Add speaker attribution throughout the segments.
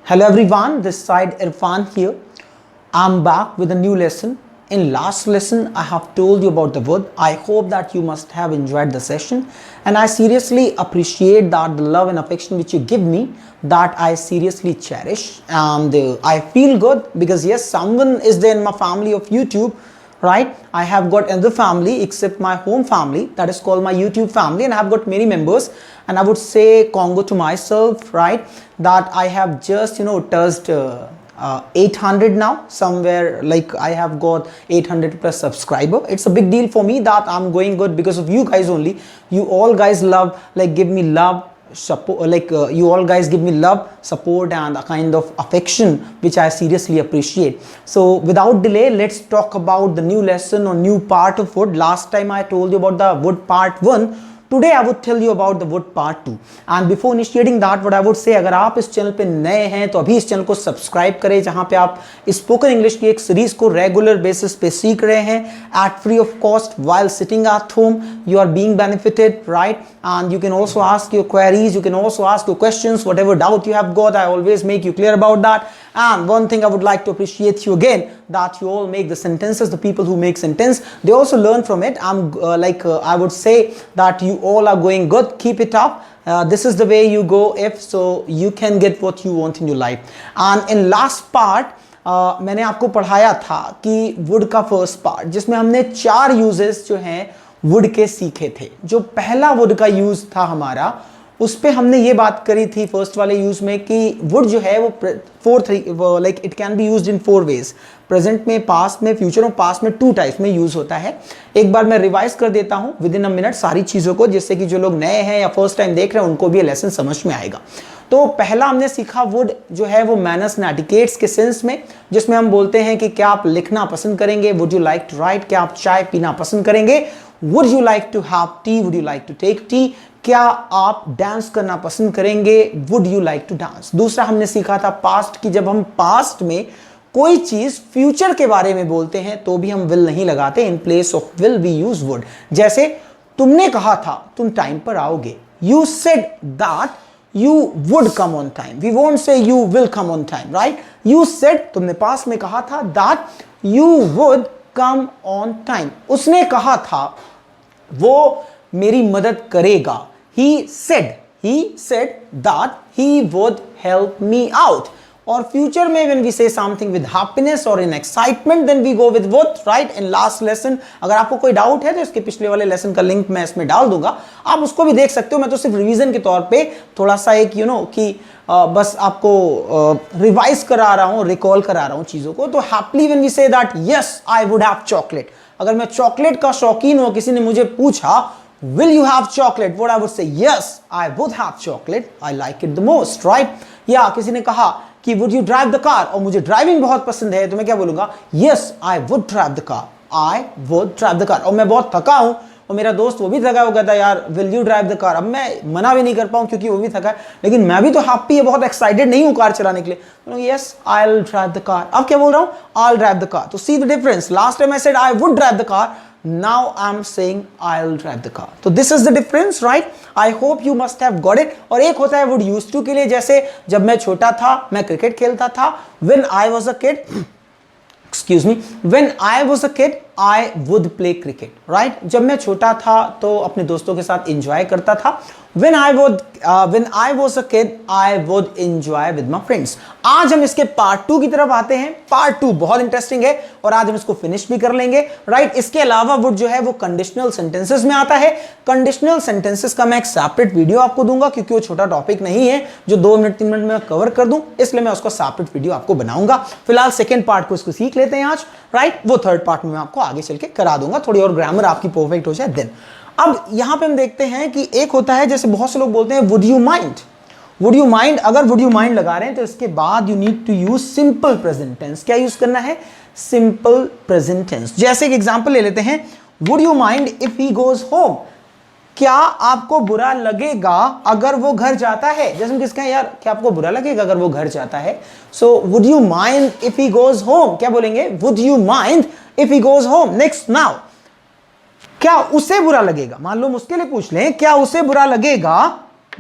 Speaker 1: Hello everyone, this side Irfan here. I'm back with a new lesson. In last lesson, I have told you about the wood. I hope that you must have enjoyed the session, and I seriously appreciate that the love and affection which you give me, that I seriously cherish, and I feel good because yes, someone is there in my family of YouTube, right? I have got another family except my home family, that is called my YouTube family, and I have got many members. And I would say congo to myself, right, that I have just touched 800 now, somewhere like I have got 800 plus subscriber. It's a big deal for me that I'm going good because of you guys only. You all guys love, like, give me love, support, like you all guys give me love, support, and a kind of affection which I seriously appreciate. So without delay, let's talk about the new lesson or new part of wood. Last time I told you about the wood part 1. Today I would tell you about the wood part 2. And before initiating that, what I would say, अगर आप इस channel पे नए हैं तो अभी इस channel को सब्सक्राइब करें, जहां पे आप स्पोकन इंग्लिश की एक सीरीज को रेगुलर बेसिस पे सीख रहे हैं at free of cost while sitting at home. You are being benefited, right? And you can also ask your queries, you can also ask your questions, whatever doubt you have got, I always make you clear about that. And one thing I would like to appreciate you again, that you all make the sentences, the people who make sentence, they also learn from it. I would say that you all are going good. Keep it up. This is the way you go if so you can get what you want in your life. And in last part, मैंने आपको पढ़ाया था कि would का first part, जिसमें हमने 4 uses जो हैं वुड के सीखे थे. जो पहला वुड का यूज था हमारा, उस पे हमने ये बात करी थी फर्स्ट वाले यूज में कि वुड जो है वो like it can be used in 4 ways. Present में, पास्ट में, फ्यूचर और पास्ट में 2 टाइप्स में यूज होता है. एक बार मैं रिवाइज कर देता हूं विद इन अ मिनट सारी चीजों को, जिससे कि जो लोग नए हैं या फर्स्ट टाइम देख रहे हैं उनको भी ये लेसन समझ में आएगा. तो पहला हमने सीखा वुड जो है वो मैनर्स एंड एटिकेट्स के सेंस में, जिसमें हम बोलते हैं कि क्या आप लिखना पसंद करेंगे, would you like to write, क्या आप चाय पीना पसंद करेंगे, would you like to have tea, would you like to take tea, क्या आप डांस करना पसंद करेंगे, would you like to dance. दूसरा हमने सीखा था पास्ट की, जब हम पास्ट में कोई चीज फ्यूचर के बारे में बोलते हैं तो भी हम विल नहीं लगाते, in place of will we use would. जैसे तुमने कहा था तुम टाइम पर आओगे, you said that you would come on time. We won't say you will come on time, right? You said, तुमने पास में कहा था that you would come on time. उसने कहा था वो मेरी मदद करेगा. He said that he would help me out. और फ्यूचर में when we say something with happiness or in excitement, then we go with what, right? In last lesson, अगर आपको कोई डाउट है तो इसके पिछले वाले लेसन का लिंक मैं इसमें डाल दूंगा, आप उसको भी देख सकते हो. मैं तो सिर्फ रिवीजन के तौर पे थोड़ा सा एक कि बस आपको रिवाइज करा रहा हूँ, रिकॉल करा रहा हूँ चीजों को. तो happily when we say that yes I would have chocolate, अगर मैं चॉकलेट का शौकीन हूँ, किसी ने मुझे पूछा will you have chocolate, what I would say, yes I would have chocolate, I like it the most, right? या किसी ने कहा कि would you drive the car, और मुझे ड्राइविंग बहुत पसंद है, तो मैं क्या बोलूंगा, yes I would drive the car, I would drive the car. और मैं बहुत थका हूं और मेरा दोस्त वो भी थका हो गया था, यार will you drive the car. अब मैं मना भी नहीं कर पाऊं क्योंकि वो भी थका है, लेकिन मैं भी तो हैप्पी है, बहुत एक्साइटेड नहीं हूं कार चलाने के लिए, तो yes I'll drive the car. अब क्या बोल रहा हूं, I'll drive the car. तो see the difference. Last time I said I would drive the car, now I'm saying I'll drive the car. So this is the difference, right? I hope you must have got it. और एक होता है would used to के लिए, जैसे जब मैं छोटा था मैं क्रिकेट खेलता था, when I was a kid, excuse me, when I was a kid I would play cricket, right? जब मैं छोटा था तो अपने दोस्तों के साथ एंजॉय करता था. When I was a kid I would enjoy with my friends. आज हम इसके पार्ट 2 की तरफ आते हैं. पार्ट 2 बहुत इंटरेस्टिंग है और आज हम इसको फिनिश भी कर लेंगे, राइट? इसके अलावा वुड जो है वो कंडीशनल सेंटेंसेस में आता है. कंडीशनल सेंटेंसेस का मैं एक सेपरेट वीडियो आपको दूंगा, क्योंकि वो छोटा टॉपिक नहीं है जो 2 मिनट 3 मिनट में कवर कर दूं, इसलिए मैं उसका सेपरेट वीडियो आपको बनाऊंगा. फिलहाल सेकेंड पार्ट को इसको सीख लेते हैं आज, राइट? वो थर्ड पार्ट में मैं आपको आगे चल के करा दूंगा, थोड़ी और ग्रामर आपकी परफेक्ट हो जाए देन. अब यहां पे हम देखते हैं कि एक होता है, जैसे बहुत से लोग बोलते हैं would you mind, would you mind. अगर वुड यू माइंड लगा रहे हैं तो इसके बाद you need to use simple present tense. क्या यूज करना है, सिंपल प्रेजेंट टेंस. जैसे एक एग्जांपल ले लेते हैं, would you mind if he goes home. क्या आपको बुरा लगेगा अगर वो घर जाता है. जैसे हम किसका है, यार क्या आपको बुरा लगेगा अगर वो घर जाता है. So would you mind if he goes home. क्या बोलेंगे, would you mind if he goes home. Next, now क्या उसे बुरा लगेगा, मान लो हम उसके लिए पूछ लें, क्या उसे बुरा लगेगा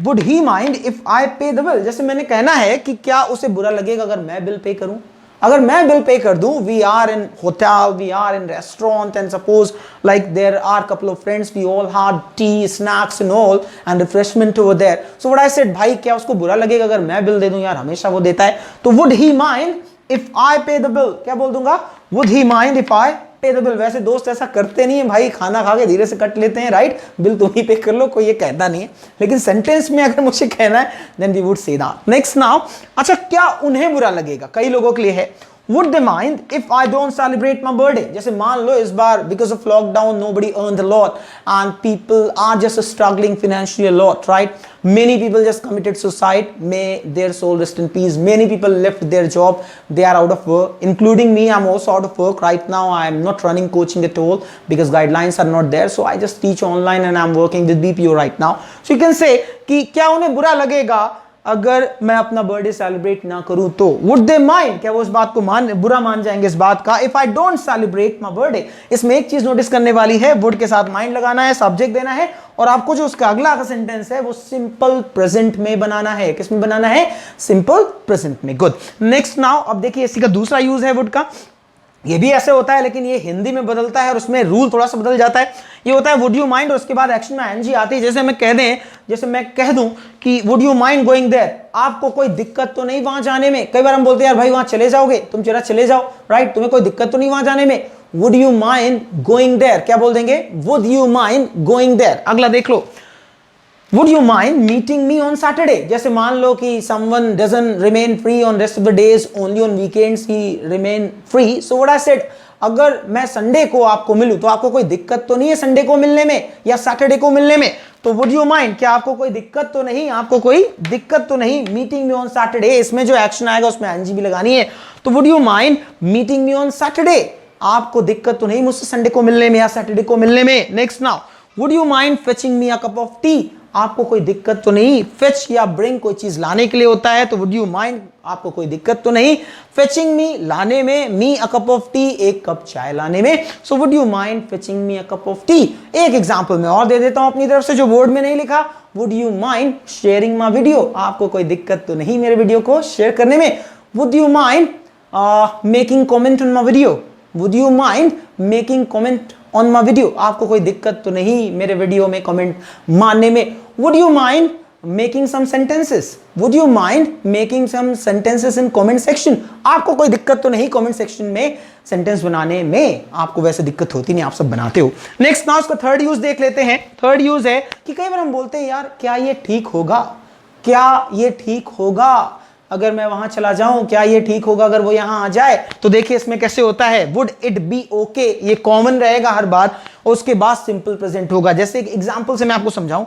Speaker 1: would he mind if I पे द बिल, जैसे मैंने कहना है कि क्या उसे बुरा लगेगा अगर मैं बिल पे करूं, अगर मैं बिल पे कर दूं, we are in hotel, we are in restaurant and suppose like there are couple of friends, we all had tea snacks and all and refreshment over there, so what I said, भाई क्या उसको बुरा लगेगा अगर मैं bill दे दूं, यार हमेशा वो देता है, तो would he mind if I पे द बिल, क्या बोल दूंगा, would he mind if I पे द बिल। वैसे दोस्त ऐसा करते नहीं है भाई, खाना खा के धीरे से कट लेते हैं, राइट, बिल तुम ही पे कर लो, कोई ये कहता नहीं है, लेकिन सेंटेंस में अगर मुझे कहना है then we would say that. Next now, अच्छा क्या उन्हें बुरा लगेगा, कई लोगों के लिए है, would they mind if I don't celebrate my birthday, जैसे मान लो इस बार because of lockdown nobody earned a lot and people are just struggling financially a lot, right, many people just committed suicide, may their soul rest in peace, many people left their job, they are out of work, including me, I'm also out of work right now, I am not running coaching at all because guidelines are not there, so I just teach online and I'm working with BPO right now, so you can say कि क्या उन्हें बुरा लगेगा अगर मैं अपना birthday celebrate ना करूं, तो वुड दे माइंड, क्या वो इस बात को बुरा मान जाएंगे इस बात का, if I don't celebrate my birthday. इसमें एक चीज नोटिस करने वाली है, वुड के साथ माइंड लगाना है, सब्जेक्ट देना है, और आपको जो उसका अगला का सेंटेंस है वो सिंपल प्रेजेंट में बनाना है। किस में बनाना है? सिंपल प्रेजेंट में। गुड। नेक्स्ट नाउ, अब देखिए इसी का दूसरा यूज है वुड का, ये भी ऐसे होता है लेकिन ये हिंदी में बदलता है और उसमें रूल थोड़ा सा बदल जाता है। ये होता है वुड यू माइंड और उसके बाद एक्शन में आईएनजी आती है। जैसे मैं कह दूं कि would you mind going there, आपको कोई दिक्कत तो नहीं वहां जाने में। कई बार हम बोलते हैं यार भाई वहां चले जाओगे, तुम जरा चले जाओ, राइट, तुम्हें कोई दिक्कत तो नहीं वहां जाने में। Would you mind going there, क्या बोल देंगे? Would you mind going there. अगला देख लो, Would you mind meeting me on Saturday? जैसे मान लो कि someone doesn't remain free on rest of the days, only on weekends he remain free. So what I said, अगर मैं Sunday को आपको मिलूं तो आपको कोई दिक्कत तो नहीं है संडे को मिलने में या सैटरडे को मिलने में, तो would you mind, क्या आपको कोई दिक्कत तो नहीं, आपको कोई दिक्कत तो नहीं मीटिंग में ऑन सैटरडे। इसमें जो एक्शन आएगा उसमें एनजी भी लगानी है, तो would you mind meeting me on Saturday, आपको दिक्कत तो नहीं मुझसे संडे को मिलने में या सैटरडे को मिलने में। Next now, would you mind fetching me a cup of tea, आपको कोई दिक्कत तो नहीं, फेच या ब्रिंग कोई चीज लाने के लिए होता है, तो वुड यू माइंड, आपको कोई दिक्कत तो नहीं, फेचिंग मी लाने में, मी अ कप ऑफ टी एक कप चाय लाने में, so would you mind fetching me a cup of T. एक एग्जांपल मैं और दे देता हूं अपनी तरफ से जो बोर्ड में नहीं लिखा, would you mind sharing my video, आपको कोई दिक्कत तो नहीं मेरे वीडियो को शेयर करने में। Would you mind making comment on my video, would you mind making comment on my video, आपको कोई दिक्कत तो नहीं मेरे वीडियो में कमेंट मारने में। Would you mind making some sentences, would you mind making some sentences in comment section, आपको कोई दिक्कत तो नहीं कमेंट सेक्शन में सेंटेंस बनाने में, आपको वैसे दिक्कत होती नहीं, आप सब बनाते हो। नेक्स्ट नाउ उसका थर्ड यूज देख लेते हैं। थर्ड यूज है कि कई बार हम बोलते हैं यार क्या ये ठीक होगा, क्या ये ठीक होगा अगर मैं वहां चला जाऊं, क्या ये ठीक होगा अगर वो यहां आ जाए। तो देखिए इसमें कैसे होता है, वुड इट बी ओके, ये कॉमन रहेगा हर बार और उसके बाद सिंपल प्रेजेंट होगा। जैसे एक एग्जांपल से मैं आपको समझाऊं,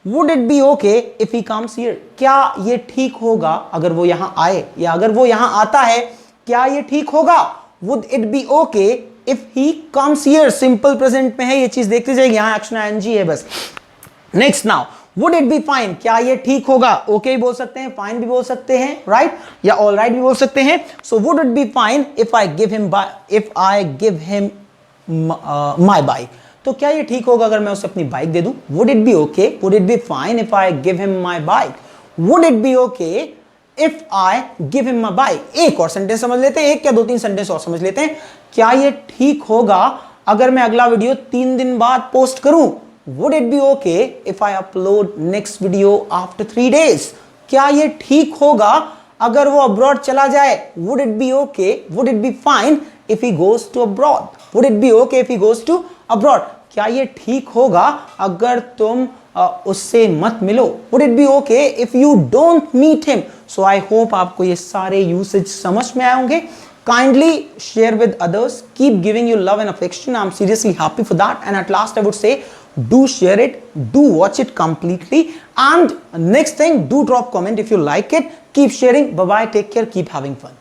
Speaker 1: would it be okay if he comes here, क्या ये ठीक होगा अगर वो यहां आए या अगर वो यहां आता है, क्या ये ठीक होगा। Would it be okay if he comes here, simple present में है, ये चीज देखते जाएगी, यहां एक्शन आईएनजी है बस। Next now, would it be fine, क्या ये ठीक होगा, ओके भी बोल सकते हैं, फाइन भी बोल सकते हैं, राइट, या ऑल राइट भी बोल सकते हैं। So would it be fine if I give him my bike, तो क्या ये ठीक होगा अगर मैं उसे अपनी बाइक दे दूं। Would it be okay, would it be fine if I give him my bike, would it be okay if I give him my bike. एक और सेंटेंस समझ लेते हैं, एक या दो तीन सेंटेंस और समझ लेते हैं। क्या ये ठीक होगा अगर मैं अगला वीडियो 3 दिन बाद पोस्ट करूं। Would it be okay if I upload next video after 3 days? क्या ये ठीक होगा अगर वो अब्रॉड चला जाए। Would it be okay? Would it be fine if he goes to abroad? Would it be okay if he goes to abroad? क्या ये ठीक होगा अगर तुम उससे मत मिलो। Would it be okay if you don't meet him? So I hope आपको ये सारे यूसेज समझ में आए होंगे। Kindly share with others, keep giving you love and affection. I'm seriously happy for that. And at last I would say, do share it, do watch it completely, and next thing, do drop comment if you like it. Keep sharing. Bye bye, take care, keep having fun.